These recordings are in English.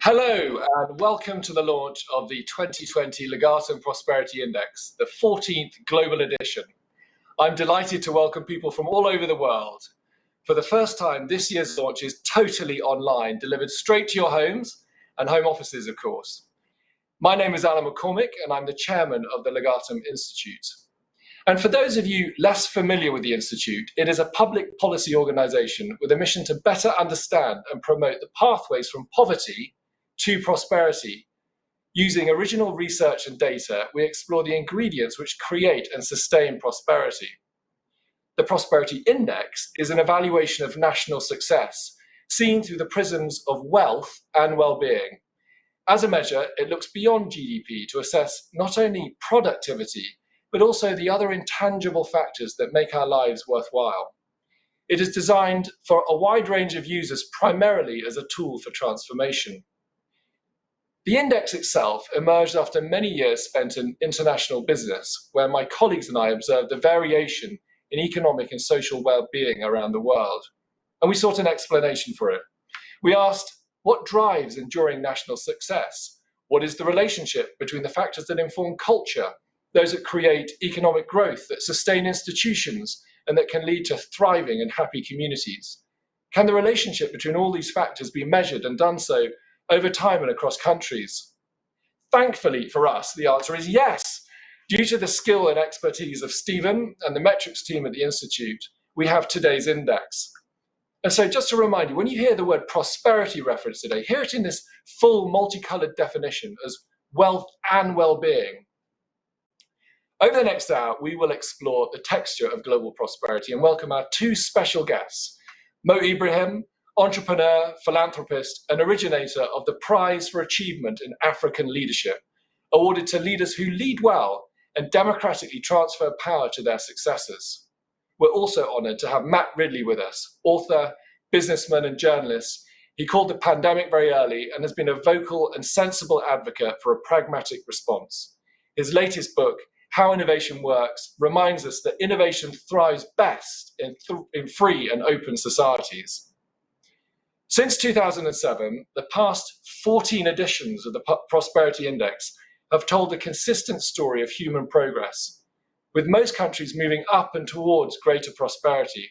Hello and welcome to the launch of the 2020 Legatum Prosperity Index, the 14th global edition. I'm delighted to welcome people from all over the world. For the first time, this year's launch is totally online, delivered straight to your homes and home offices, of course. My name is Alan McCormick and I'm the chairman of the Legatum Institute. And for those of you less familiar with the Institute, it is a public policy organisation with a mission to better understand and promote the pathways from poverty to prosperity. Using original research and data, we explore the ingredients which create and sustain prosperity. The Prosperity Index is an evaluation of national success, seen through the prisms of wealth and well-being. As a measure, it looks beyond GDP to assess not only productivity, but also the other intangible factors that make our lives worthwhile. It is designed for a wide range of users, primarily as a tool for transformation. The index itself emerged after many years spent in international business, where my colleagues and I observed the variation in economic and social well-being around the world. And we sought an explanation for it. We asked, what drives enduring national success? What is the relationship between the factors that inform culture, those that create economic growth, that sustain institutions, and that can lead to thriving and happy communities? Can the relationship between all these factors be measured and done so over time and across countries? Thankfully for us, the answer is yes. Due to the skill and expertise of Stephen and the metrics team at the Institute, we have today's index. And so just to remind you, when you hear the word prosperity referenced today, hear it in this full multicolored definition as wealth and well-being. Over the next hour, we will explore the texture of global prosperity and welcome our two special guests, Mo Ibrahim, entrepreneur, philanthropist, and originator of the Prize for Achievement in African Leadership, awarded to leaders who lead well and democratically transfer power to their successors. We're also honoured to have Matt Ridley with us, author, businessman, and journalist. He called the pandemic very early and has been a vocal and sensible advocate for a pragmatic response. His latest book, How Innovation Works, reminds us that innovation thrives best in free and open societies. Since 2007, the past 14 editions of the Prosperity Index have told a consistent story of human progress, with most countries moving up and towards greater prosperity.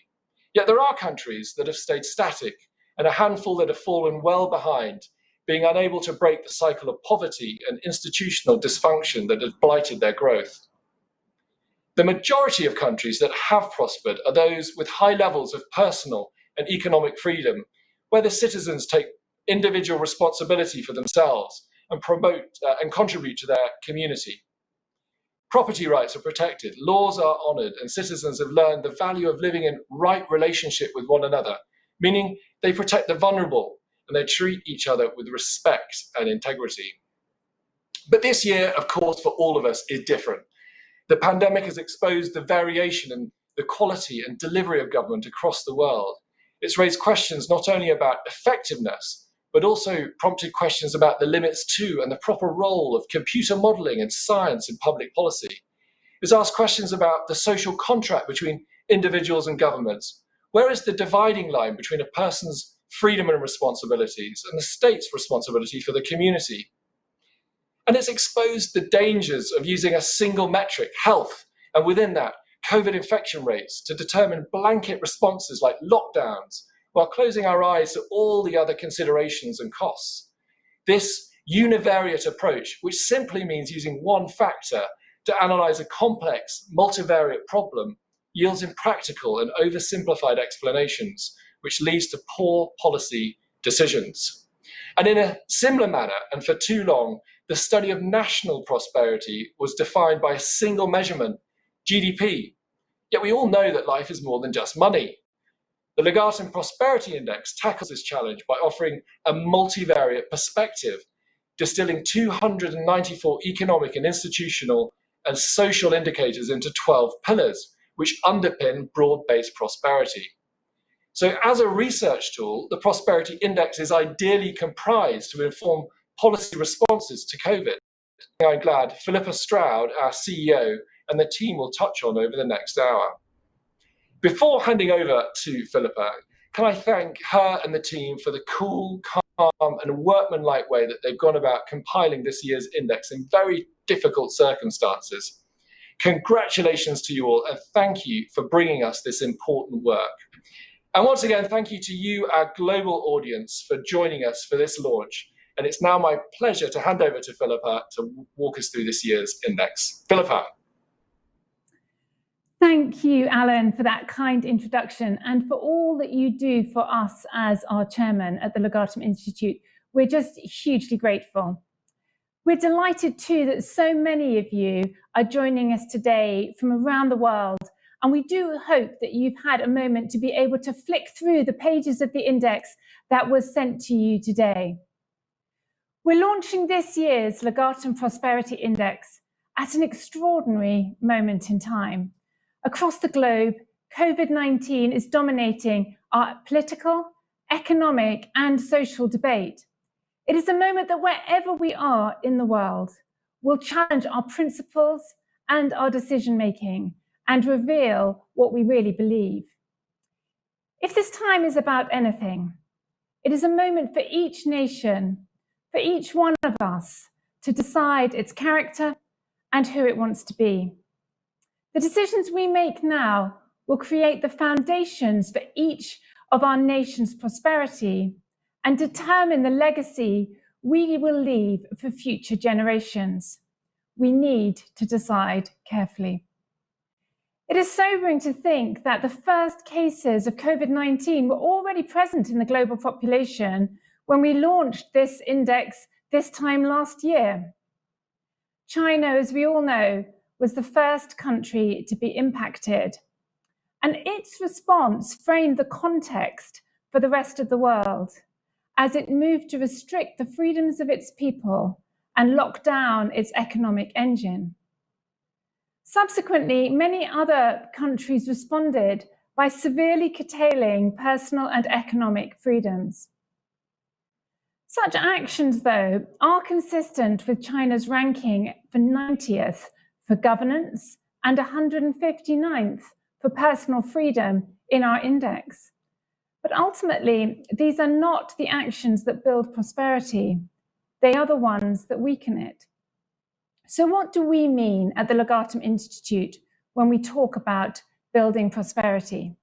Yet there are countries that have stayed static and a handful that have fallen well behind, being unable to break the cycle of poverty and institutional dysfunction that has blighted their growth. The majority of countries that have prospered are those with high levels of personal and economic freedom, where the citizens take individual responsibility for themselves and promote and contribute to their community. Property rights are protected, laws are honoured, and citizens have learned the value of living in right relationship with one another, meaning they protect the vulnerable and they treat each other with respect and integrity. But this year, of course, for all of us is different. The pandemic has exposed the variation in the quality and delivery of government across the world. It's raised questions not only about effectiveness, but also prompted questions about the limits to and the proper role of computer modelling and science in public policy. It's asked questions about the social contract between individuals and governments. Where is the dividing line between a person's freedom and responsibilities and the state's responsibility for the community? And it's exposed the dangers of using a single metric, health, and within that, COVID infection rates, to determine blanket responses like lockdowns, while closing our eyes to all the other considerations and costs. This univariate approach, which simply means using one factor to analyse a complex, multivariate problem, yields impractical and oversimplified explanations, which leads to poor policy decisions. And in a similar manner, and for too long, the study of national prosperity was defined by a single measurement, GDP. Yet we all know that life is more than just money. The Legatum Prosperity Index tackles this challenge by offering a multivariate perspective, distilling 294 economic and institutional and social indicators into 12 pillars, which underpin broad-based prosperity. So as a research tool, the Prosperity Index is ideally comprised to inform policy responses to COVID. I'm glad Philippa Stroud, our CEO, and the team will touch on over the next hour. Before handing over to Philippa, can I thank her and the team for the cool, and workmanlike way that they've gone about compiling this year's index in very difficult circumstances. Congratulations to you all, and thank you for bringing us this important work. And once again, thank you to you, our global audience, for joining us for this launch. And it's now my pleasure to hand over to Philippa to walk us through this year's index. Philippa. Thank you, Alan, for that kind introduction and for all that you do for us as our chairman at the Legatum Institute. We're just hugely grateful. We're delighted too that so many of you are joining us today from around the world, and we do hope that you've had a moment to be able to flick through the pages of the index that was sent to you today. We're launching this year's Legatum Prosperity Index at an extraordinary moment in time. Across the globe, COVID-19 is dominating our political, economic, and social debate. It is a moment that wherever we are in the world, will challenge our principles and our decision-making and reveal what we really believe. If this time is about anything, it is a moment for each nation, for each one of us, to decide its character and who it wants to be. The decisions we make now will create the foundations for each of our nation's prosperity and determine the legacy we will leave for future generations. We need to decide carefully. It is sobering to think that the first cases of COVID-19 were already present in the global population when we launched this index this time last year. China, as we all know, was the first country to be impacted, and its response framed the context for the rest of the world as it moved to restrict the freedoms of its people and lock down its economic engine. Subsequently, many other countries responded by severely curtailing personal and economic freedoms. Such actions, though, are consistent with China's ranking for 90th for governance and 159th for personal freedom in our index. But ultimately, these are not the actions that build prosperity. They are the ones that weaken it. So what do we mean at the Legatum Institute when we talk about building prosperity?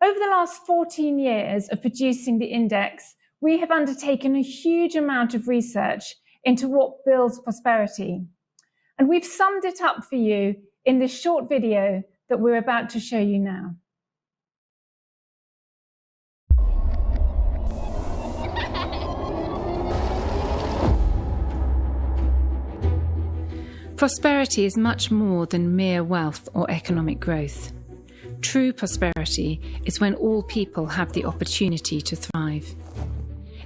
Over the last 14 years of producing the index, we have undertaken a huge amount of research into what builds prosperity. And we've summed it up for you in this short video that we're about to show you now. Prosperity is much more than mere wealth or economic growth. True prosperity is when all people have the opportunity to thrive.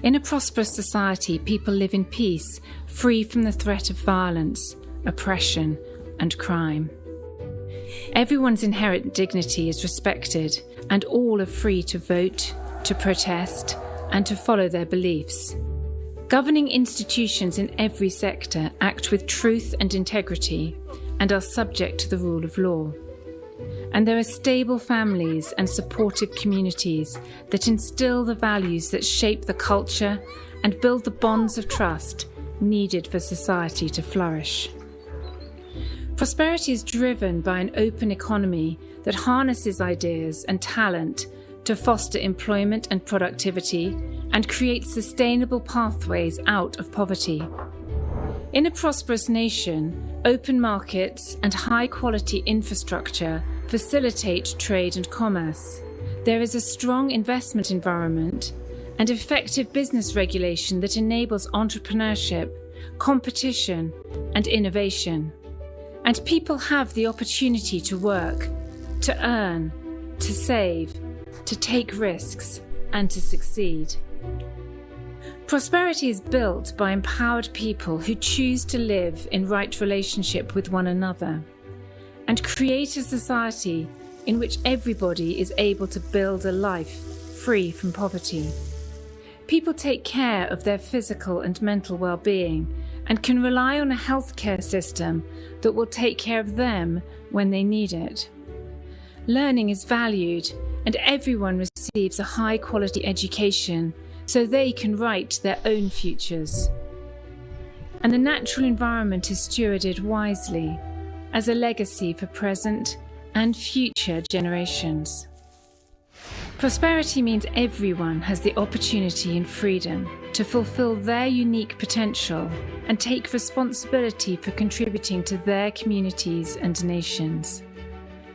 In a prosperous society, people live in peace, free from the threat of violence, oppression, and crime. Everyone's inherent dignity is respected, and all are free to vote, to protest, and to follow their beliefs. Governing institutions in every sector act with truth and integrity and are subject to the rule of law. And there are stable families and supportive communities that instill the values that shape the culture and build the bonds of trust needed for society to flourish. Prosperity is driven by an open economy that harnesses ideas and talent to foster employment and productivity and create sustainable pathways out of poverty. In a prosperous nation, open markets and high-quality infrastructure facilitate trade and commerce. There is a strong investment environment and effective business regulation that enables entrepreneurship, competition, and innovation. And people have the opportunity to work, to earn, to save, to take risks, and to succeed. Prosperity is built by empowered people who choose to live in right relationship with one another and create a society in which everybody is able to build a life free from poverty. People take care of their physical and mental well-being and can rely on a healthcare system that will take care of them when they need it. Learning is valued and everyone receives a high-quality education so they can write their own futures. And the natural environment is stewarded wisely as a legacy for present and future generations. Prosperity means everyone has the opportunity and freedom to fulfill their unique potential and take responsibility for contributing to their communities and nations.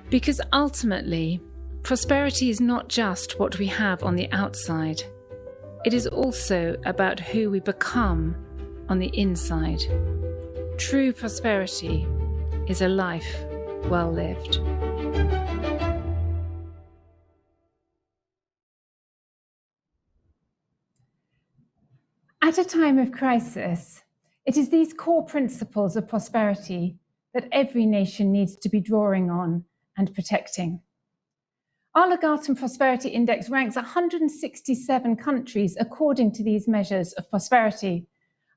Because ultimately, prosperity is not just what we have on the outside. It is also about who we become on the inside. True prosperity is a life well lived. At a time of crisis, it is these core principles of prosperity that every nation needs to be drawing on and protecting. Our Legatum Prosperity Index ranks 167 countries according to these measures of prosperity.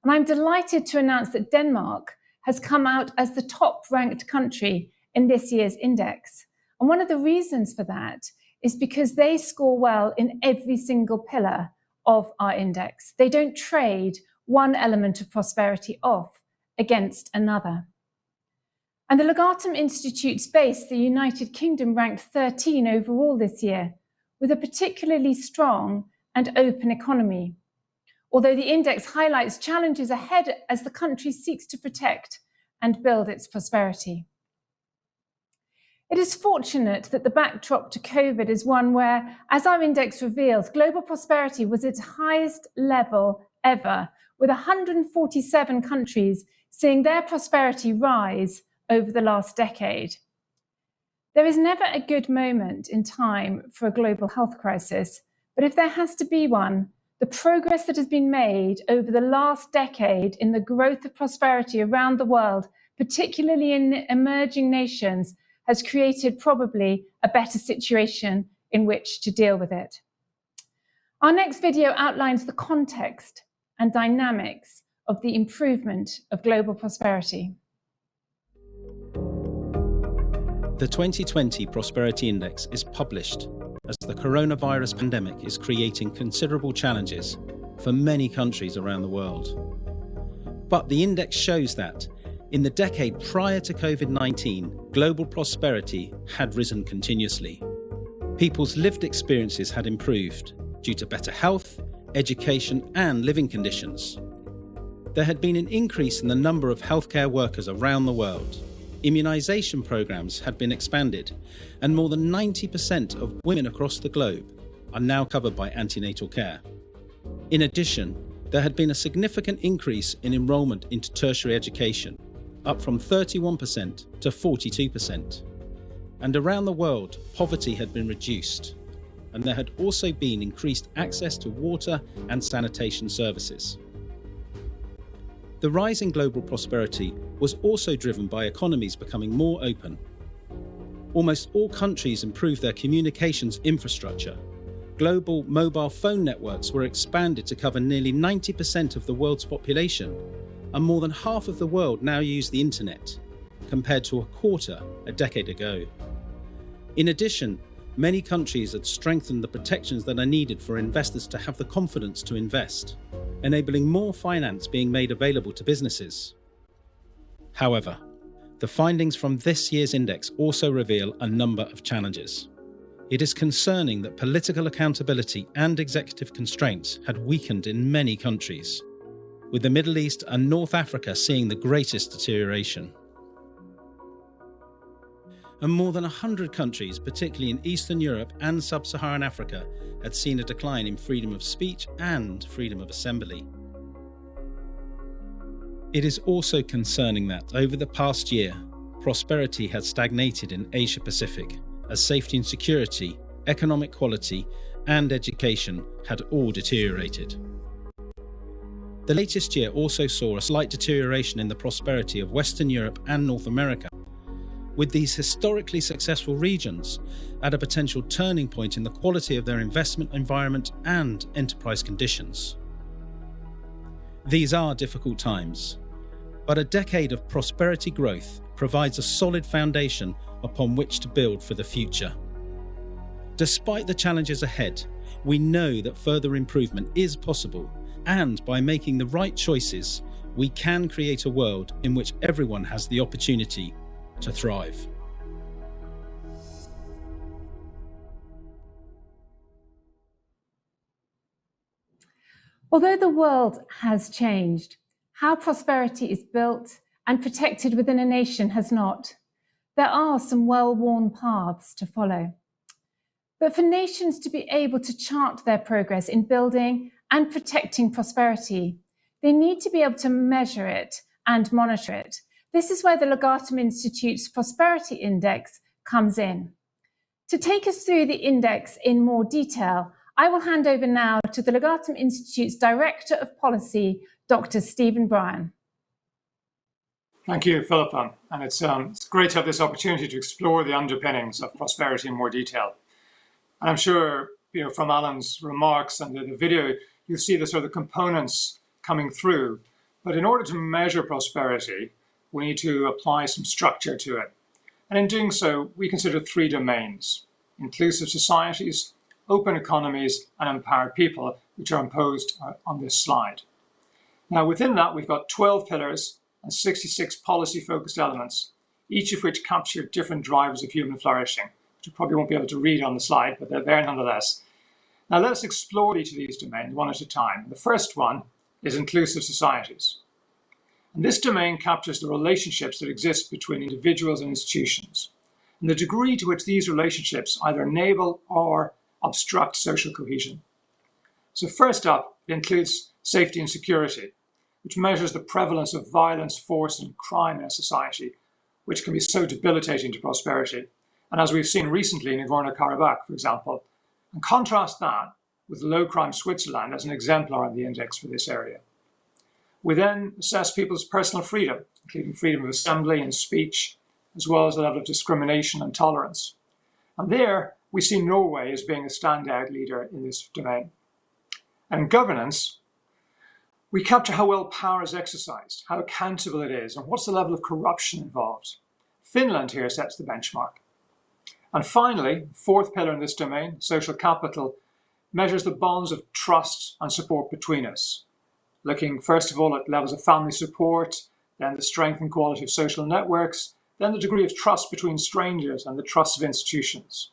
And I'm delighted to announce that Denmark has come out as the top-ranked country in this year's index. And one of the reasons for that is because they score well in every single pillar of our index. They don't trade one element of prosperity off against another. And the Legatum Institute's base, the United Kingdom, ranked 13 overall this year, with a particularly strong and open economy. Although the index highlights challenges ahead as the country seeks to protect and build its prosperity. It is fortunate that the backdrop to COVID is one where, as our index reveals, global prosperity was its highest level ever, with 147 countries seeing their prosperity rise over the last decade. There is never a good moment in time for a global health crisis, but if there has to be one, the progress that has been made over the last decade in the growth of prosperity around the world, particularly in emerging nations, has created probably a better situation in which to deal with it. Our next video outlines the context and dynamics of the improvement of global prosperity. The 2020 Prosperity Index is published as the coronavirus pandemic is creating considerable challenges for many countries around the world. But the index shows that in the decade prior to COVID-19, global prosperity had risen continuously. People's lived experiences had improved due to better health, education, and living conditions. There had been an increase in the number of healthcare workers around the world. Immunisation programs had been expanded, and more than 90% of women across the globe are now covered by antenatal care. In addition, there had been a significant increase in enrolment into tertiary education, up from 31% to 42%. And around the world, poverty had been reduced, and there had also been increased access to water and sanitation services. The rise in global prosperity was also driven by economies becoming more open. Almost all countries improved their communications infrastructure. Global mobile phone networks were expanded to cover nearly 90% of the world's population, and more than half of the world now use the internet, compared to a quarter a decade ago. In addition, many countries had strengthened the protections that are needed for investors to have the confidence to invest, enabling more finance being made available to businesses. However, the findings from this year's index also reveal a number of challenges. It is concerning that political accountability and executive constraints had weakened in many countries, with the Middle East and North Africa seeing the greatest deterioration. And more than 100 countries, particularly in Eastern Europe and Sub-Saharan Africa, had seen a decline in freedom of speech and freedom of assembly. It is also concerning that, over the past year, prosperity had stagnated in Asia-Pacific, as safety and security, economic quality, and education had all deteriorated. The latest year also saw a slight deterioration in the prosperity of Western Europe and North America, with these historically successful regions at a potential turning point in the quality of their investment environment and enterprise conditions. These are difficult times, but a decade of prosperity growth provides a solid foundation upon which to build for the future. Despite the challenges ahead, We know that further improvement is possible, and by making the right choices, we can create a world in which everyone has the opportunity to thrive. Although the world has changed, how prosperity is built and protected within a nation has not. There are some well-worn paths to follow. But for nations to be able to chart their progress in building and protecting prosperity, they need to be able to measure it and monitor it. This is where the Legatum Institute's Prosperity Index comes in. To take us through the index in more detail, I will hand over now to the Legatum Institute's Director of Policy, Dr. Stephen Bryan. Thank you, Philippa. And it's great to have this opportunity to explore the underpinnings of prosperity in more detail. And I'm sure, from Alan's remarks and the video, you'll see the sort of components coming through. But in order to measure prosperity, we need to apply some structure to it. And in doing so, we consider three domains: inclusive societies, open economies, and empowered people, which are imposed on this slide. Now, within that, we've got 12 pillars and 66 policy-focused elements, each of which capture different drivers of human flourishing, which you probably won't be able to read on the slide, but they're there nonetheless. Now, let's explore each of these domains one at a time. The first one is inclusive societies. And this domain captures the relationships that exist between individuals and institutions, and the degree to which these relationships either enable or obstruct social cohesion. So first up, it includes safety and security, which measures the prevalence of violence, force, and crime in a society, which can be so debilitating to prosperity. And as we've seen recently in Nagorno-Karabakh, for example, and contrast that with low-crime Switzerland as an exemplar on the index for this area. We then assess people's personal freedom, including freedom of assembly and speech, as well as the level of discrimination and tolerance. And there, we see Norway as being a standout leader in this domain. And in governance, we capture how well power is exercised, how accountable it is, and what's the level of corruption involved. Finland here sets the benchmark. And finally, fourth pillar in this domain, social capital, measures the bonds of trust and support between us, looking first of all at levels of family support, then the strength and quality of social networks, then the degree of trust between strangers and the trust of institutions.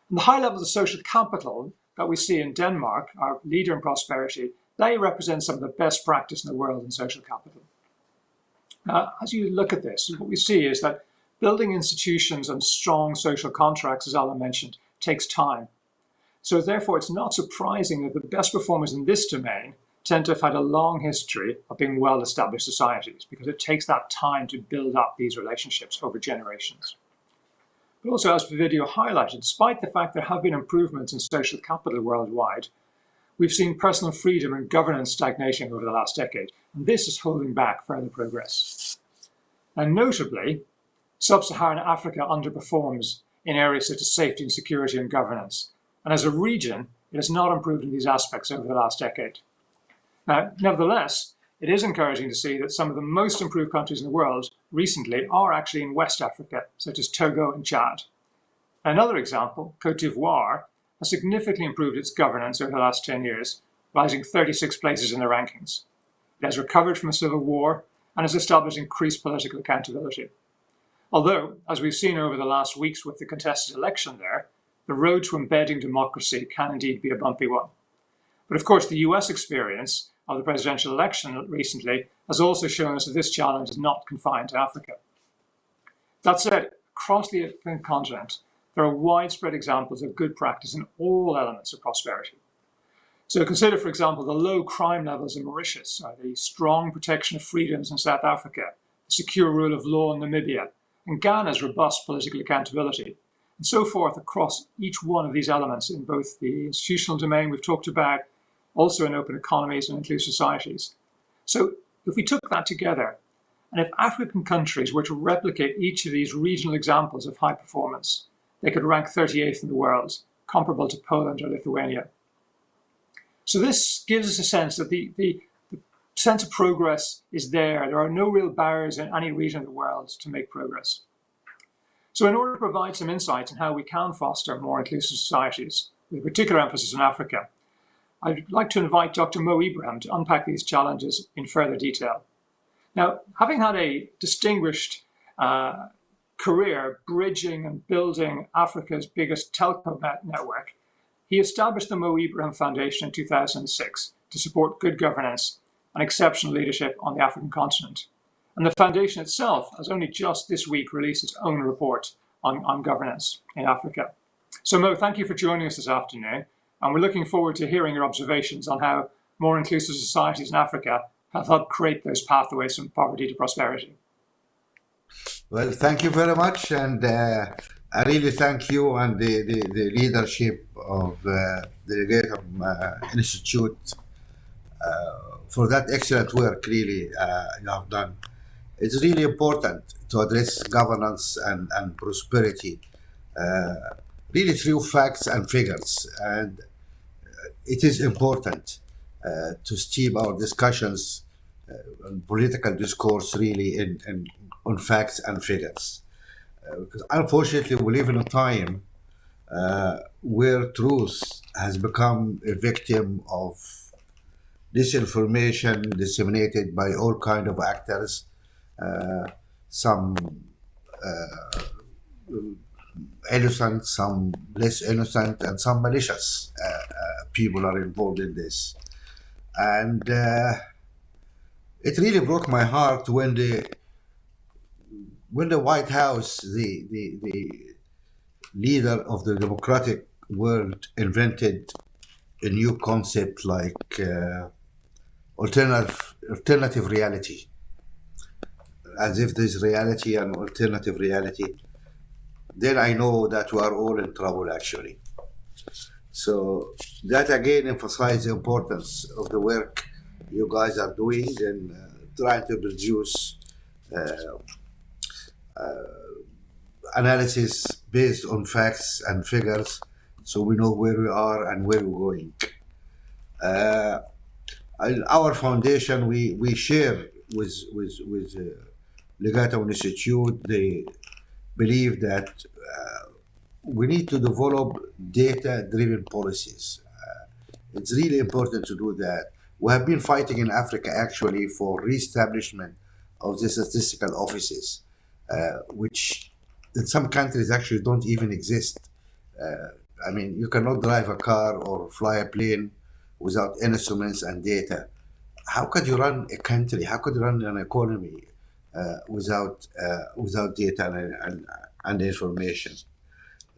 And the high levels of social capital that we see in Denmark, our leader in prosperity, they represent some of the best practice in the world in social capital. Now, as you look at this, what we see is that building institutions and strong social contracts, as Alan mentioned, takes time. So therefore, it's not surprising that the best performers in this domain tend to have had a long history of being well-established societies, because it takes that time to build up these relationships over generations. But also, as the video highlighted, despite the fact there have been improvements in social capital worldwide, we've seen personal freedom and governance stagnating over the last decade, and this is holding back further progress. And notably, sub-Saharan Africa underperforms in areas such as safety and security and governance, and as a region, it has not improved in these aspects over the last decade. Now, nevertheless, it is encouraging to see that some of the most improved countries in the world recently are actually in West Africa, such as Togo and Chad. Another example, Côte d'Ivoire, has significantly improved its governance over the last 10 years, rising 36 places in the rankings. It has recovered from a civil war and has established increased political accountability. Although, as we've seen over the last weeks with the contested election there, the road to embedding democracy can indeed be a bumpy one. But of course, the US experience of the presidential election recently has also shown us that this challenge is not confined to Africa. That said, across the African continent, there are widespread examples of good practice in all elements of prosperity. So consider, for example, the low crime levels in Mauritius, the strong protection of freedoms in South Africa, the secure rule of law in Namibia, and Ghana's robust political accountability, and so forth across each one of these elements in both the institutional domain we've talked about, also in open economies and inclusive societies. So if we took that together, and if African countries were to replicate each of these regional examples of high performance, they could rank 38th in the world, comparable to Poland or Lithuania. So this gives us a sense that the sense of progress is there. There are no real barriers in any region of the world to make progress. So in order to provide some insight on how we can foster more inclusive societies, with particular emphasis on Africa. I'd like to invite Dr. Mo Ibrahim to unpack these challenges in further detail. Now, having had a distinguished career bridging and building Africa's biggest telco network, he established the Mo Ibrahim Foundation in 2006 to support good governance and exceptional leadership on the African continent. And the foundation itself has only just this week released its own report on governance in Africa. So Mo, thank you for joining us this afternoon. And we're looking forward to hearing your observations on how more inclusive societies in Africa have helped create those pathways from poverty to prosperity. Well, thank you very much. And I really thank you and the leadership of the Legatum Institute for that excellent work really you have done. It's really important to address governance and prosperity really through facts and figures. And it is important to steep our discussions and political discourse really on facts and figures. Because unfortunately, we live in a time where truth has become a victim of disinformation disseminated by all kinds of actors. Some innocent, some less innocent, and some malicious people are involved in this. And it really broke my heart when the White House, the leader of the democratic world, invented a new concept like alternative reality, as if there's reality and alternative reality. Then I know that we are all in trouble, actually. So that again emphasizes the importance of the work you guys are doing and trying to produce analysis based on facts and figures, so we know where we are and where we're going. Our foundation, we share with Legatum Institute. They believe that we need to develop data-driven policies. It's really important to do that. We have been fighting in Africa actually for re-establishment of the statistical offices, which in some countries actually don't even exist. I mean, you cannot drive a car or fly a plane without instruments and data. How could you run a country? How could you run an economy without data and information?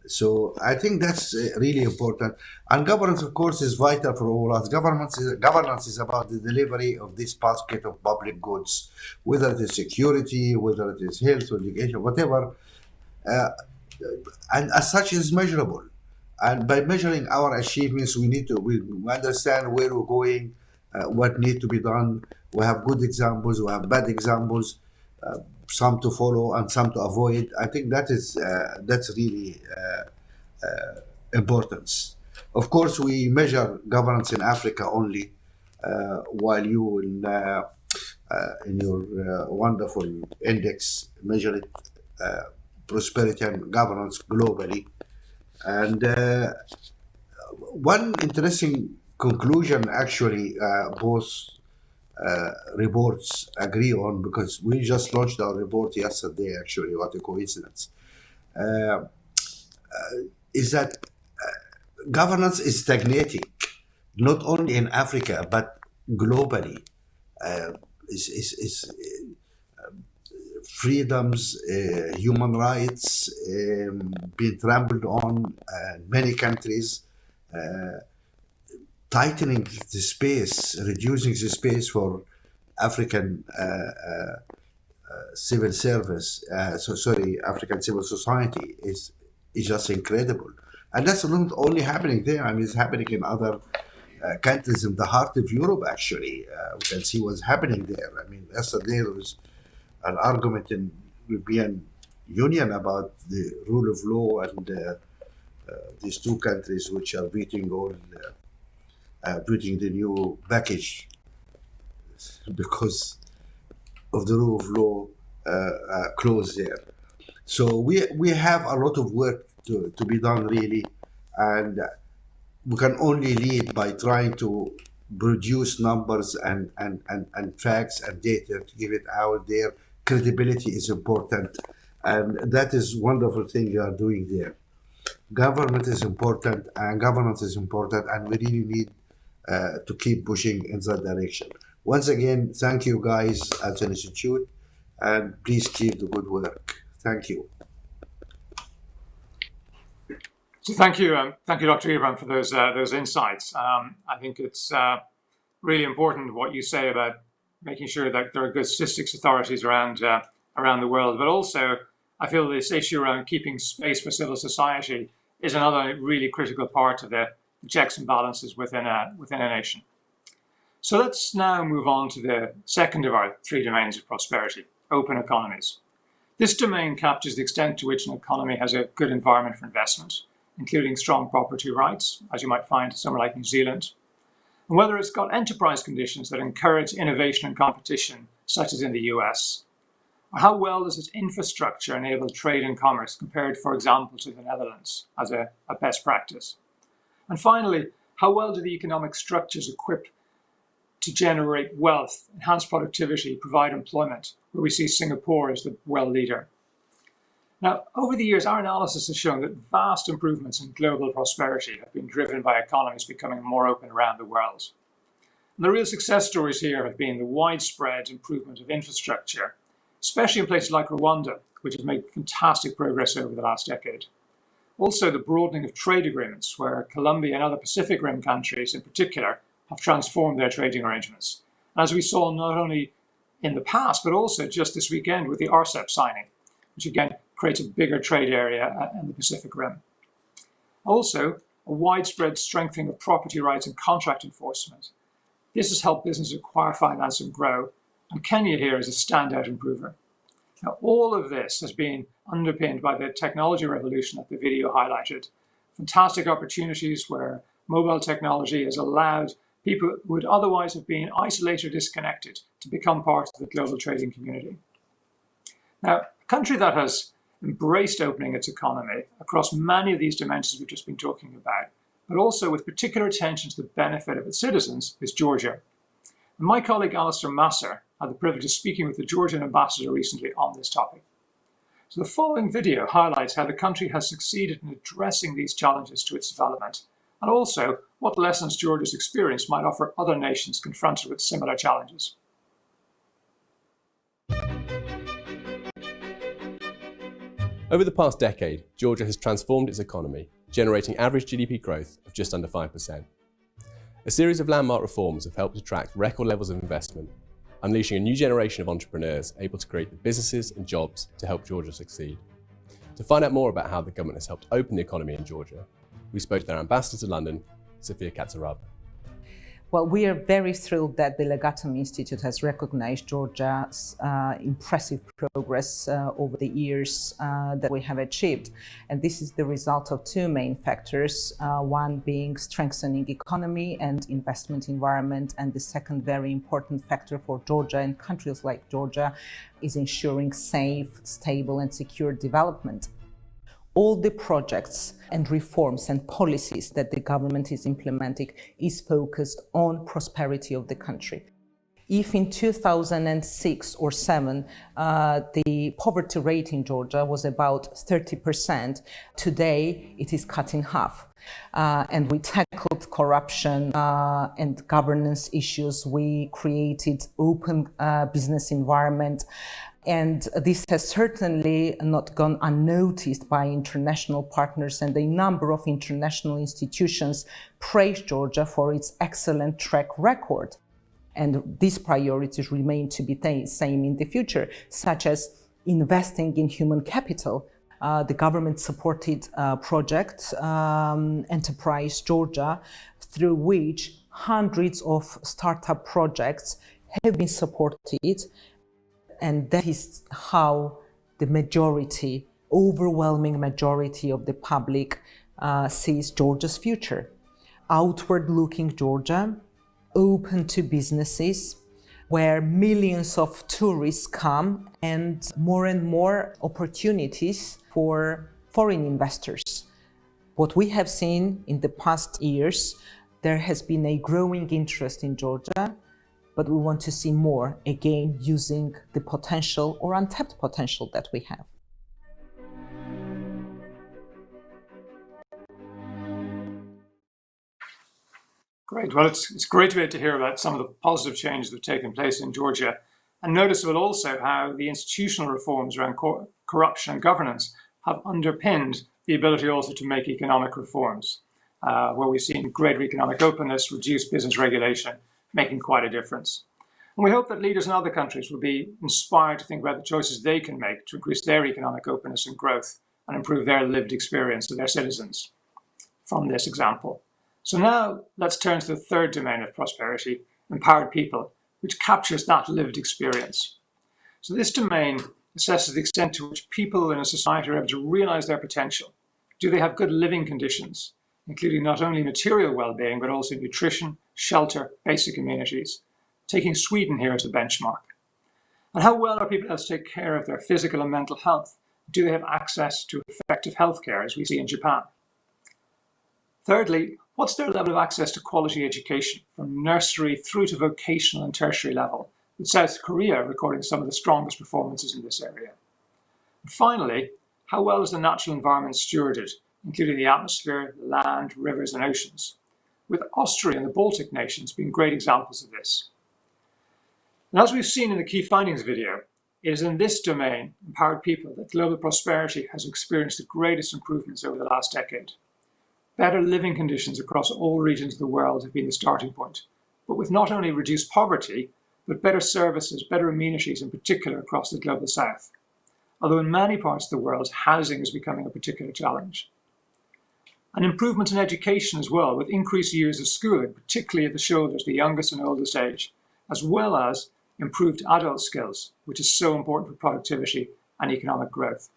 So I think that's really important. And governance, of course, is vital for all us. Governance is about the delivery of this basket of public goods, whether it is security, whether it is health, education, whatever. And as such, it is measurable. And by measuring our achievements, we understand where we're going, what needs to be done. We have good examples, we have bad examples, some to follow and some to avoid. I think that's really importance. Of course, we measure governance in Africa only, while you in your wonderful index measure it, prosperity and governance globally. And one interesting conclusion, actually, both reports agree on, because we just launched our report yesterday, actually, what a coincidence, is that governance is stagnating, not only in Africa, but globally. Freedoms, human rights being trampled on in many countries, tightening the space, reducing the space for African civil service, African civil society is just incredible. And that's not only happening there, I mean, it's happening in other countries in the heart of Europe, actually. We can see what's happening there. I mean, yesterday there was an argument in European Union about the rule of law and these two countries which are beating the new package because of the rule of law clause there. So we have a lot of work to be done, really, and we can only lead by trying to produce numbers and facts and data to give it out there. Credibility is important, and that is wonderful thing you are doing there. Government is important and governance is important, and we really need to keep pushing in that direction. Once again, thank you guys as an institute, and please keep the good work. Thank you. So thank you, Dr. Ibrahim, for those insights. I think it's really important what you say about making sure that there are good statistics authorities around the world, but also I feel this issue around keeping space for civil society is another really critical part of the checks and balances within a nation. So let's now move on to the second of our three domains of prosperity, open economies. This domain captures the extent to which an economy has a good environment for investment, including strong property rights, as you might find somewhere like New Zealand, and whether it's got enterprise conditions that encourage innovation and competition, such as in the US, or how well does its infrastructure enable trade and commerce compared, for example, to the Netherlands as a best practice. And finally, how well do the economic structures equip to generate wealth, enhance productivity, provide employment, where we see Singapore as the world leader. Now, over the years, our analysis has shown that vast improvements in global prosperity have been driven by economies becoming more open around the world. And the real success stories here have been the widespread improvement of infrastructure, especially in places like Rwanda, which has made fantastic progress over the last decade. Also, the broadening of trade agreements, where Colombia and other Pacific Rim countries in particular have transformed their trading arrangements. And as we saw not only in the past, but also just this weekend with the RCEP signing, which again creates a bigger trade area in the Pacific Rim. Also, a widespread strengthening of property rights and contract enforcement. This has helped businesses acquire, finance, and grow, and Kenya here is a standout improver. Now, all of this has been underpinned by the technology revolution that the video highlighted. Fantastic opportunities where mobile technology has allowed people who would otherwise have been isolated or disconnected to become part of the global trading community. Now, a country that has embraced opening its economy across many of these dimensions we've just been talking about, but also with particular attention to the benefit of its citizens, is Georgia. And my colleague Alistair Masser had the privilege of speaking with the Georgian Ambassador recently on this topic. So the following video highlights how the country has succeeded in addressing these challenges to its development, and also what lessons Georgia's experience might offer other nations confronted with similar challenges. Over the past decade, Georgia has transformed its economy, generating average GDP growth of just under 5%. A series of landmark reforms have helped attract record levels of investment, unleashing a new generation of entrepreneurs able to create the businesses and jobs to help Georgia succeed. To find out more about how the government has helped open the economy in Georgia, we spoke to their ambassador to London, Sophie. Well, we are very thrilled that the Legatum Institute has recognized Georgia's impressive progress over the years that we have achieved. And this is the result of two main factors, one being strengthening economy and investment environment, and the second very important factor for Georgia and countries like Georgia is ensuring safe, stable and secure development. All the projects and reforms and policies that the government is implementing is focused on prosperity of the country. If in 2006 or 7, the poverty rate in Georgia was about 30%, today it is cut in half. And we tackled corruption and governance issues. We created open business environment. And this has certainly not gone unnoticed by international partners, and a number of international institutions praise Georgia for its excellent track record. And these priorities remain to be the same in the future, such as investing in human capital. The government supported project Enterprise Georgia, through which hundreds of startup projects have been supported. And that is how the majority, overwhelming majority of the public sees Georgia's future. Outward-looking Georgia, open to businesses, where millions of tourists come and more opportunities for foreign investors. What we have seen in the past years, there has been a growing interest in Georgia, but we want to see more, again, using the potential or untapped potential that we have. Great. Well, it's great to be able to hear about some of the positive changes that have taken place in Georgia, and noticeable also how the institutional reforms around corruption and governance have underpinned the ability also to make economic reforms, where we've seen greater economic openness, reduced business regulation, making quite a difference. And we hope that leaders in other countries will be inspired to think about the choices they can make to increase their economic openness and growth and improve their lived experience of their citizens from this example. So now let's turn to the third domain of prosperity, empowered people, which captures that lived experience. So this domain assesses the extent to which people in a society are able to realize their potential. Do they have good living conditions, including not only material well-being, but also nutrition, shelter, basic amenities, taking Sweden here as a benchmark? And how well are people able to take care of their physical and mental health? Do they have access to effective healthcare, as we see in Japan? Thirdly, what's their level of access to quality education from nursery through to vocational and tertiary level, with South Korea recording some of the strongest performances in this area? And finally, how well is the natural environment stewarded, including the atmosphere, the land, rivers and oceans, with Austria and the Baltic nations being great examples of this. And as we've seen in the key findings video, it is in this domain, empowered people, that global prosperity has experienced the greatest improvements over the last decade. Better living conditions across all regions of the world have been the starting point, but with not only reduced poverty, but better services, better amenities in particular across the global south. Although in many parts of the world, housing is becoming a particular challenge. And improvements in education as well, with increased years of schooling, particularly at the shoulders, the youngest and oldest age, as well as improved adult skills, which is so important for productivity and economic growth.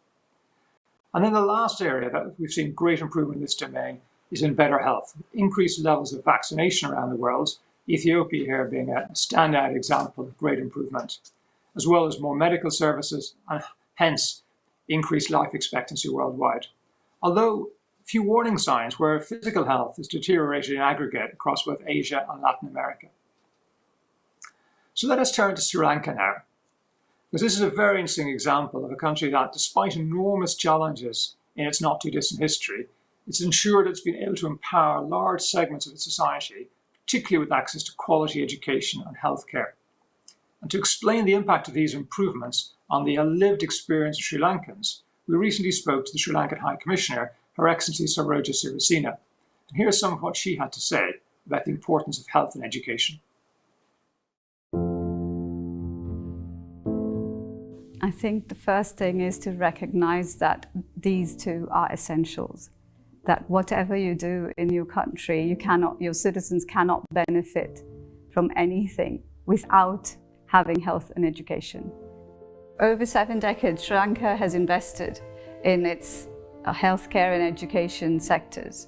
And then the last area that we've seen great improvement in this domain is in better health. Increased levels of vaccination around the world, Ethiopia here being a standout example of great improvement, as well as more medical services and hence increased life expectancy worldwide. Although a few warning signs where physical health is deteriorated in aggregate across both Asia and Latin America. So let us turn to Sri Lanka now, because this is a very interesting example of a country that, despite enormous challenges in its not too distant history, it's ensured it's been able to empower large segments of its society, particularly with access to quality education and healthcare. And to explain the impact of these improvements on the lived experience of Sri Lankans, we recently spoke to the Sri Lankan High Commissioner, Her Excellency Saroja Sirisena. And here's some of what she had to say about the importance of health and education. I think the first thing is to recognize that these two are essentials. That whatever you do in your country, your citizens cannot benefit from anything without having health and education. Over 7 decades, Sri Lanka has invested in its healthcare and education sectors.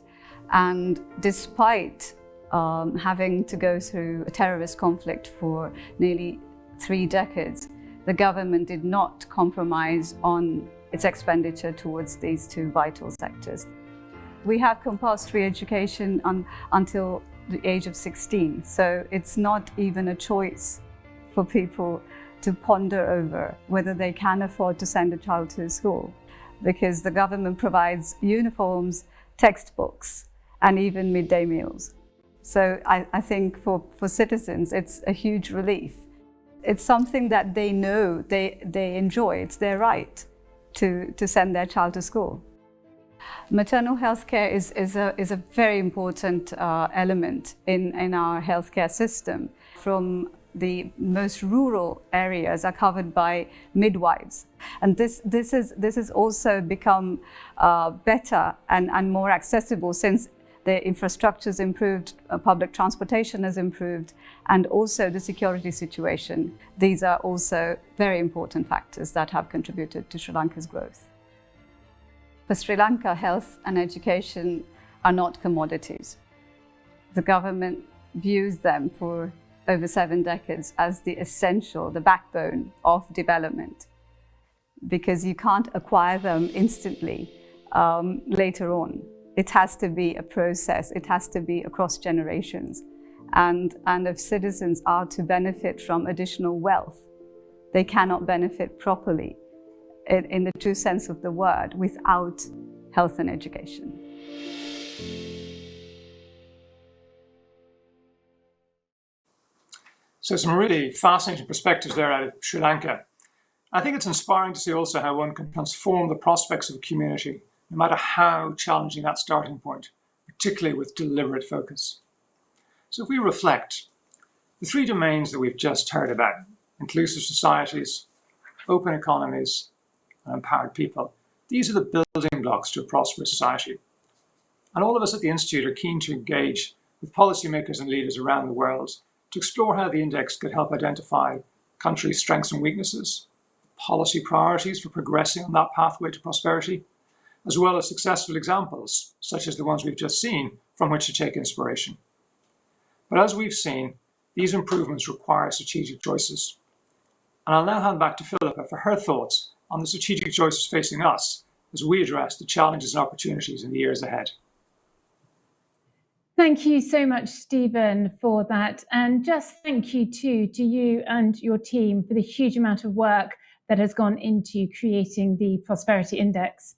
And despite having to go through a terrorist conflict for nearly 3 decades, the government did not compromise on its expenditure towards these two vital sectors. We have compulsory education until the age of 16, so it's not even a choice for people to ponder over whether they can afford to send a child to school, because the government provides uniforms, textbooks, and even midday meals. So I think for citizens, it's a huge relief. It's something that they know, they enjoy, it's their right to send their child to school. Maternal health care is a very important element in our healthcare system. From the most rural areas are covered by midwives. And this has also become better and more accessible since the infrastructure's improved, public transportation has improved, and also the security situation. These are also very important factors that have contributed to Sri Lanka's growth. For Sri Lanka, health and education are not commodities. The government views them for over 7 decades as the essential, the backbone of development, because you can't acquire them instantly later on. It has to be a process. It has to be across generations. And if citizens are to benefit from additional wealth, they cannot benefit properly in the true sense of the word without health and education. So some really fascinating perspectives there out of Sri Lanka. I think it's inspiring to see also how one can transform the prospects of a community, no matter how challenging that starting point, particularly with deliberate focus. So if we reflect, the three domains that we've just heard about, inclusive societies, open economies, and empowered people, these are the building blocks to a prosperous society. And all of us at the Institute are keen to engage with policymakers and leaders around the world to explore how the index could help identify countries' strengths and weaknesses, policy priorities for progressing on that pathway to prosperity, as well as successful examples, such as the ones we've just seen, from which to take inspiration. But as we've seen, these improvements require strategic choices. And I'll now hand back to Philippa for her thoughts on the strategic choices facing us as we address the challenges and opportunities in the years ahead. Thank you so much, Stephen, for that. And just thank you too to you and your team for the huge amount of work that has gone into creating the Prosperity Index.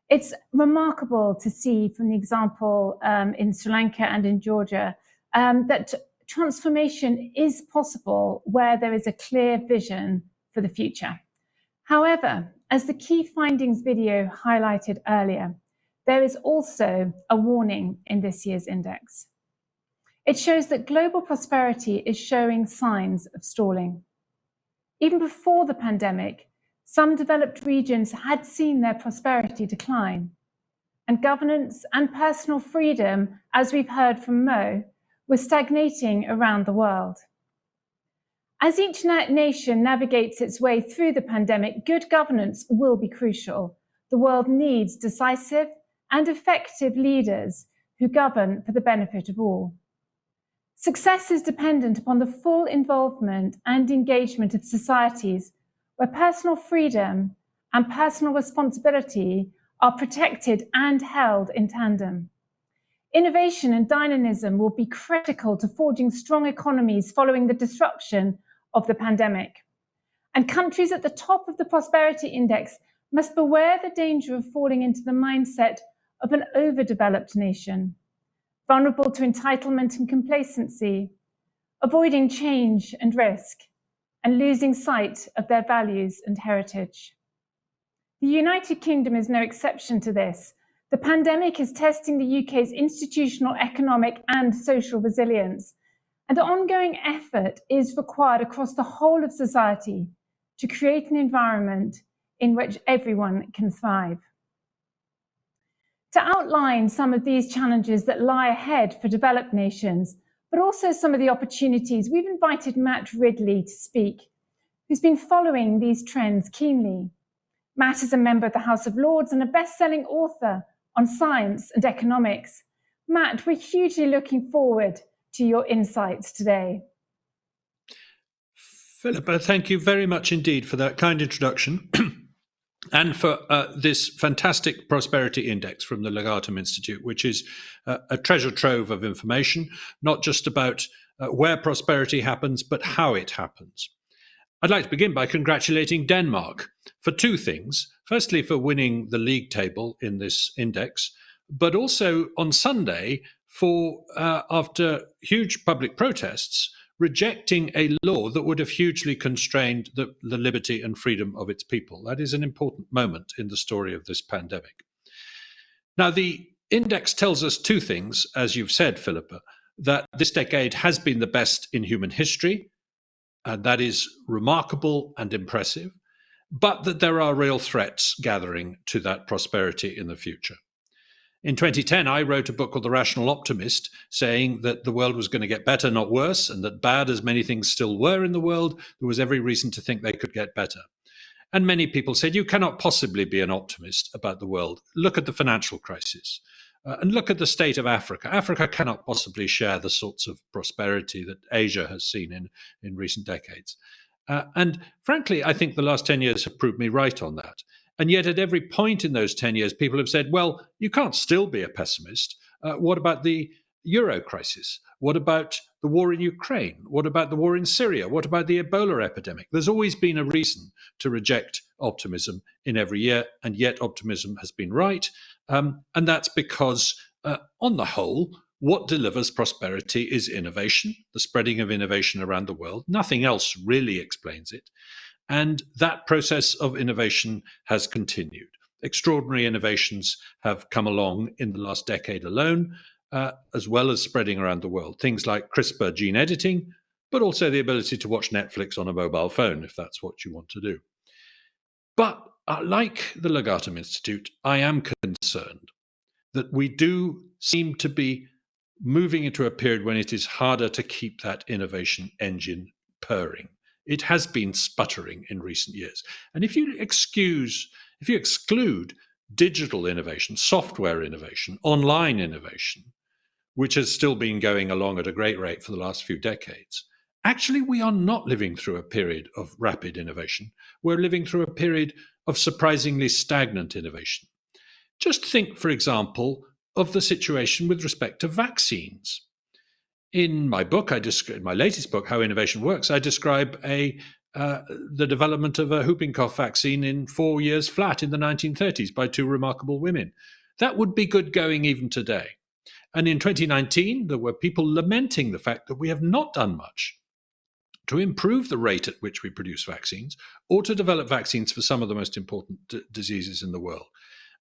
It's remarkable to see from the example in Sri Lanka and in Georgia that transformation is possible where there is a clear vision for the future. However, as the key findings video highlighted earlier, there is also a warning in this year's index. It shows that global prosperity is showing signs of stalling. Even before the pandemic, some developed regions had seen their prosperity decline, and governance and personal freedom, as we've heard from Mo, were stagnating around the world. As each nation navigates its way through the pandemic, good governance will be crucial. The world needs decisive and effective leaders who govern for the benefit of all. Success is dependent upon the full involvement and engagement of societies where personal freedom and personal responsibility are protected and held in tandem. Innovation and dynamism will be critical to forging strong economies following the disruption of the pandemic. And countries at the top of the Prosperity Index must beware the danger of falling into the mindset of an overdeveloped nation, vulnerable to entitlement and complacency, avoiding change and risk, and losing sight of their values and heritage. The United Kingdom is no exception to this. The pandemic is testing the UK's institutional, economic, and social resilience, and ongoing effort is required across the whole of society to create an environment in which everyone can thrive. To outline some of these challenges that lie ahead for developed nations, but also some of the opportunities, we've invited Matt Ridley to speak, who's been following these trends keenly. Matt is a member of the House of Lords and a best-selling author on science and economics. Matt, we're hugely looking forward to your insights today. Philippa, thank you very much indeed for that kind introduction and for this fantastic Prosperity Index from the Legatum Institute, which is a treasure trove of information, not just about where prosperity happens, but how it happens. I'd like to begin by congratulating Denmark for two things. Firstly, for winning the league table in this index, but also on Sunday for, after huge public protests, rejecting a law that would have hugely constrained the liberty and freedom of its people. That is an important moment in the story of this pandemic. Now, the index tells us two things, as you've said, Philippa, that this decade has been the best in human history, and that is remarkable and impressive, but that there are real threats gathering to that prosperity in the future. In 2010, I wrote a book called The Rational Optimist, saying that the world was going to get better, not worse, and that bad as many things still were in the world, there was every reason to think they could get better. And many people said, you cannot possibly be an optimist about the world. Look at the financial crisis. And look at the state of Africa. Africa cannot possibly share the sorts of prosperity that Asia has seen in recent decades. And frankly, I think the last 10 years have proved me right on that. And yet at every point in those 10 years, people have said, well, you can't still be a pessimist. What about the Euro crisis? What about the war in Ukraine? What about the war in Syria? What about the Ebola epidemic? There's always been a reason to reject optimism in every year, and yet optimism has been right. And that's because, on the whole, what delivers prosperity is innovation, the spreading of innovation around the world. Nothing else really explains it. And that process of innovation has continued. Extraordinary innovations have come along in the last decade alone, as well as spreading around the world. Things like CRISPR gene editing, but also the ability to watch Netflix on a mobile phone, if that's what you want to do. But like the Legatum Institute, I am concerned that we do seem to be moving into a period when it is harder to keep that innovation engine purring. It has been sputtering in recent years. And if you exclude digital innovation, software innovation, online innovation, which has still been going along at a great rate for the last few decades, actually we are not living through a period of rapid innovation. We're living through a period of surprisingly stagnant innovation. Just think, for example, of the situation with respect to vaccines. In my book, my latest book, How Innovation Works, I describe the development of a whooping cough vaccine in 4 years flat in the 1930s by two remarkable women. That would be good going even today. And in 2019, there were people lamenting the fact that we have not done much to improve the rate at which we produce vaccines or to develop vaccines for some of the most important diseases in the world.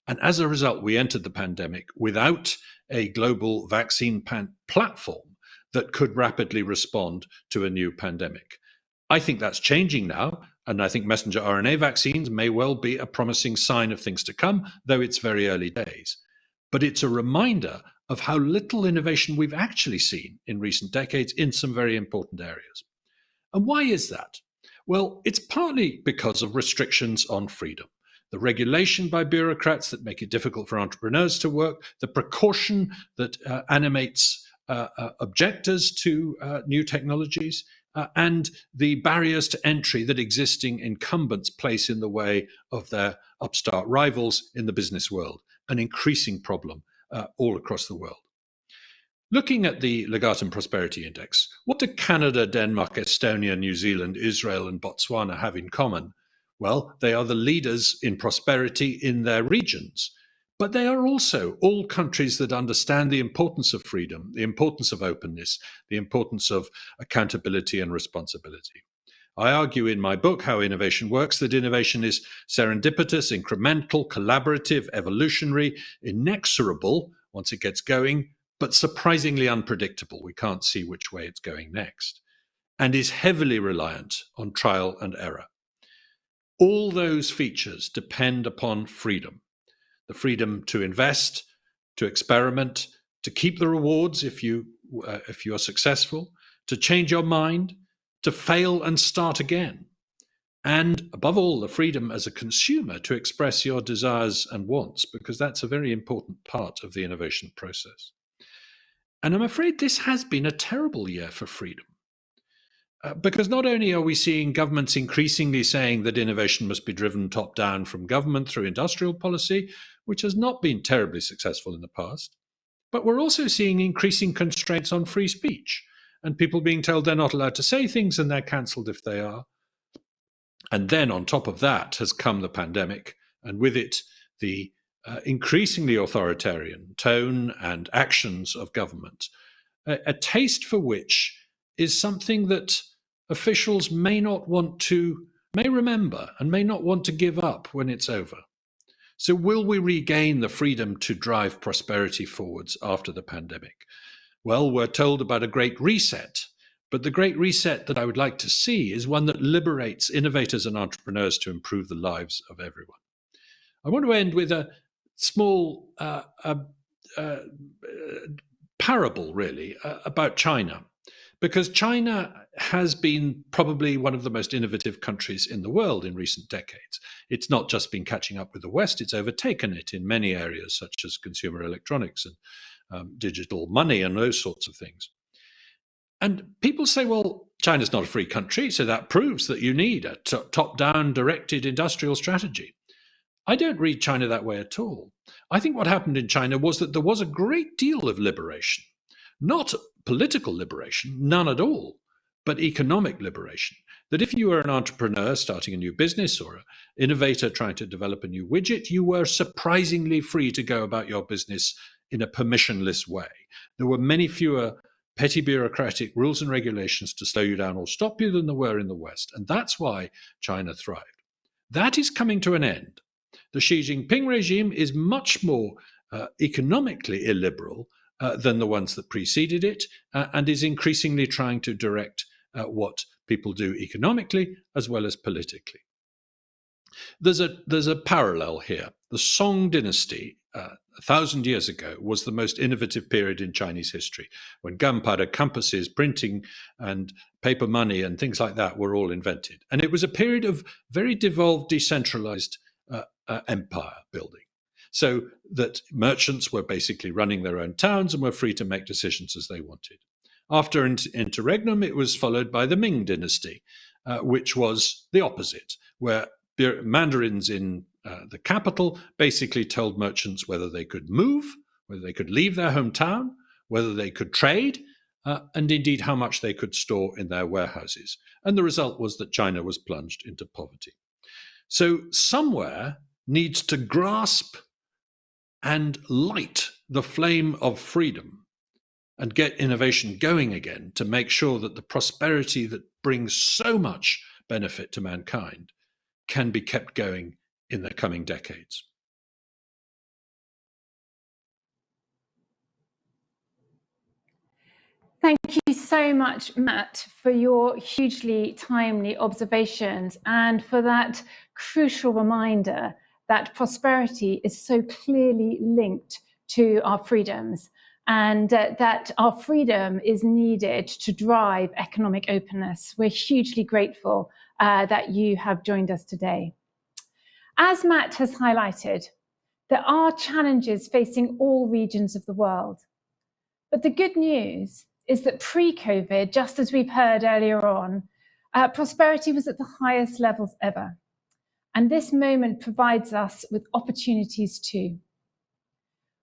And as a result, we entered the pandemic without a global vaccine platform that could rapidly respond to a new pandemic. I think that's changing now, and I think messenger RNA vaccines may well be a promising sign of things to come, though it's very early days. But it's a reminder of how little innovation we've actually seen in recent decades in some very important areas. And why is that? Well, it's partly because of restrictions on freedom. The regulation by bureaucrats that make it difficult for entrepreneurs to work, the precaution that animates objectors to new technologies, and the barriers to entry that existing incumbents place in the way of their upstart rivals in the business world, an increasing problem all across the world. Looking at the Legatum Prosperity Index, what do Canada, Denmark, Estonia, New Zealand, Israel, and Botswana have in common? Well, they are the leaders in prosperity in their regions. But they are also all countries that understand the importance of freedom, the importance of openness, the importance of accountability and responsibility. I argue in my book, How Innovation Works, that innovation is serendipitous, incremental, collaborative, evolutionary, inexorable once it gets going, but surprisingly unpredictable. We can't see which way it's going next, and is heavily reliant on trial and error. All those features depend upon freedom. The freedom to invest, to experiment, to keep the rewards if you are successful, to change your mind, to fail and start again. And above all, the freedom as a consumer to express your desires and wants, because that's a very important part of the innovation process. And I'm afraid this has been a terrible year for freedom. Because not only are we seeing governments increasingly saying that innovation must be driven top-down from government through industrial policy, which has not been terribly successful in the past, but we're also seeing increasing constraints on free speech and people being told they're not allowed to say things and they're cancelled if they are. And then on top of that has come the pandemic, and with it the increasingly authoritarian tone and actions of government, a taste for which is something that officials may remember and may not want to give up when it's over. So will we regain the freedom to drive prosperity forwards after the pandemic? Well, we're told about a great reset, but the great reset that I would like to see is one that liberates innovators and entrepreneurs to improve the lives of everyone. I want to end with a small parable, really, about China. Because China has been probably one of the most innovative countries in the world in recent decades. It's not just been catching up with the West, it's overtaken it in many areas, such as consumer electronics and digital money and those sorts of things. And people say, well, China's not a free country, so that proves that you need a top-down directed industrial strategy. I don't read China that way at all. I think what happened in China was that there was a great deal of liberation, not political liberation, none at all, but economic liberation. That if you were an entrepreneur starting a new business or an innovator trying to develop a new widget, you were surprisingly free to go about your business in a permissionless way. There were many fewer petty bureaucratic rules and regulations to slow you down or stop you than there were in the West. And that's why China thrived. That is coming to an end. The Xi Jinping regime is much more economically illiberal than the ones that preceded it, and is increasingly trying to direct what people do economically as well as politically. There's a parallel here. The Song dynasty 1,000 years ago was the most innovative period in Chinese history, when gunpowder, compasses, printing and paper money and things like that were all invented. And it was a period of very devolved, decentralized empire building, so that merchants were basically running their own towns and were free to make decisions as they wanted. After interregnum, it was followed by the Ming dynasty, which was the opposite, where mandarins in the capital basically told merchants whether they could move, whether they could leave their hometown, whether they could trade, and indeed how much they could store in their warehouses. And the result was that China was plunged into poverty. So somewhere needs to grasp and light the flame of freedom and get innovation going again to make sure that the prosperity that brings so much benefit to mankind can be kept going in the coming decades. Thank you so much, Matt, for your hugely timely observations and for that crucial reminder that prosperity is so clearly linked to our freedoms, and that our freedom is needed to drive economic openness. We're hugely grateful that you have joined us today. As Matt has highlighted, there are challenges facing all regions of the world. But the good news is that pre-COVID, just as we've heard earlier on, prosperity was at the highest levels ever. And this moment provides us with opportunities too.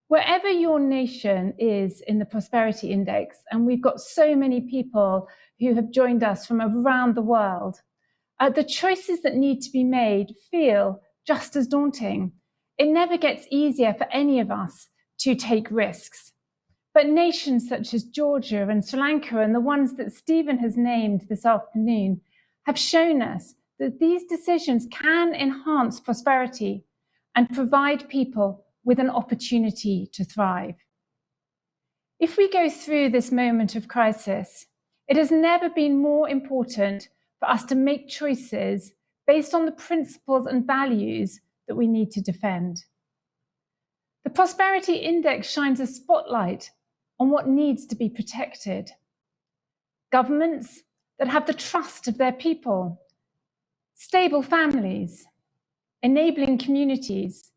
Wherever your nation is in the Prosperity Index, and we've got so many people who have joined us from around the world, the choices that need to be made feel just as daunting. It never gets easier for any of us to take risks. But nations such as Georgia and Sri Lanka, and the ones that Stephen has named this afternoon, have shown us that these decisions can enhance prosperity and provide people with an opportunity to thrive. If we go through this moment of crisis, it has never been more important for us to make choices based on the principles and values that we need to defend. The Prosperity Index shines a spotlight on what needs to be protected. Governments that have the trust of their people, stable families, enabling communities,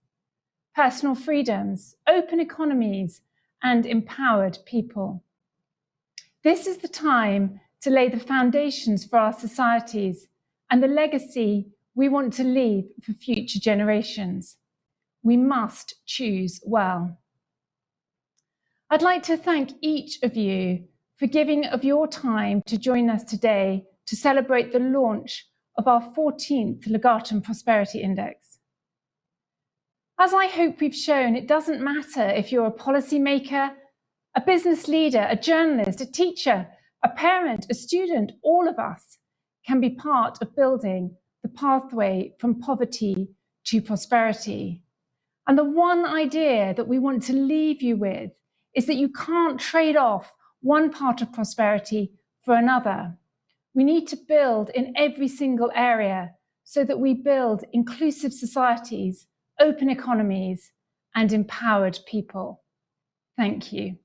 personal freedoms, open economies, and empowered people. This is the time to lay the foundations for our societies and the legacy we want to leave for future generations. We must choose well. I'd like to thank each of you for giving of your time to join us today to celebrate the launch of our 14th Legatum Prosperity Index. As I hope we've shown, it doesn't matter if you're a policymaker, a business leader, a journalist, a teacher, a parent, a student. All of us can be part of building the pathway from poverty to prosperity. And the one idea that we want to leave you with is that you can't trade off one part of prosperity for another. We need to build in every single area so that we build inclusive societies, open economies, and empowered people. Thank you.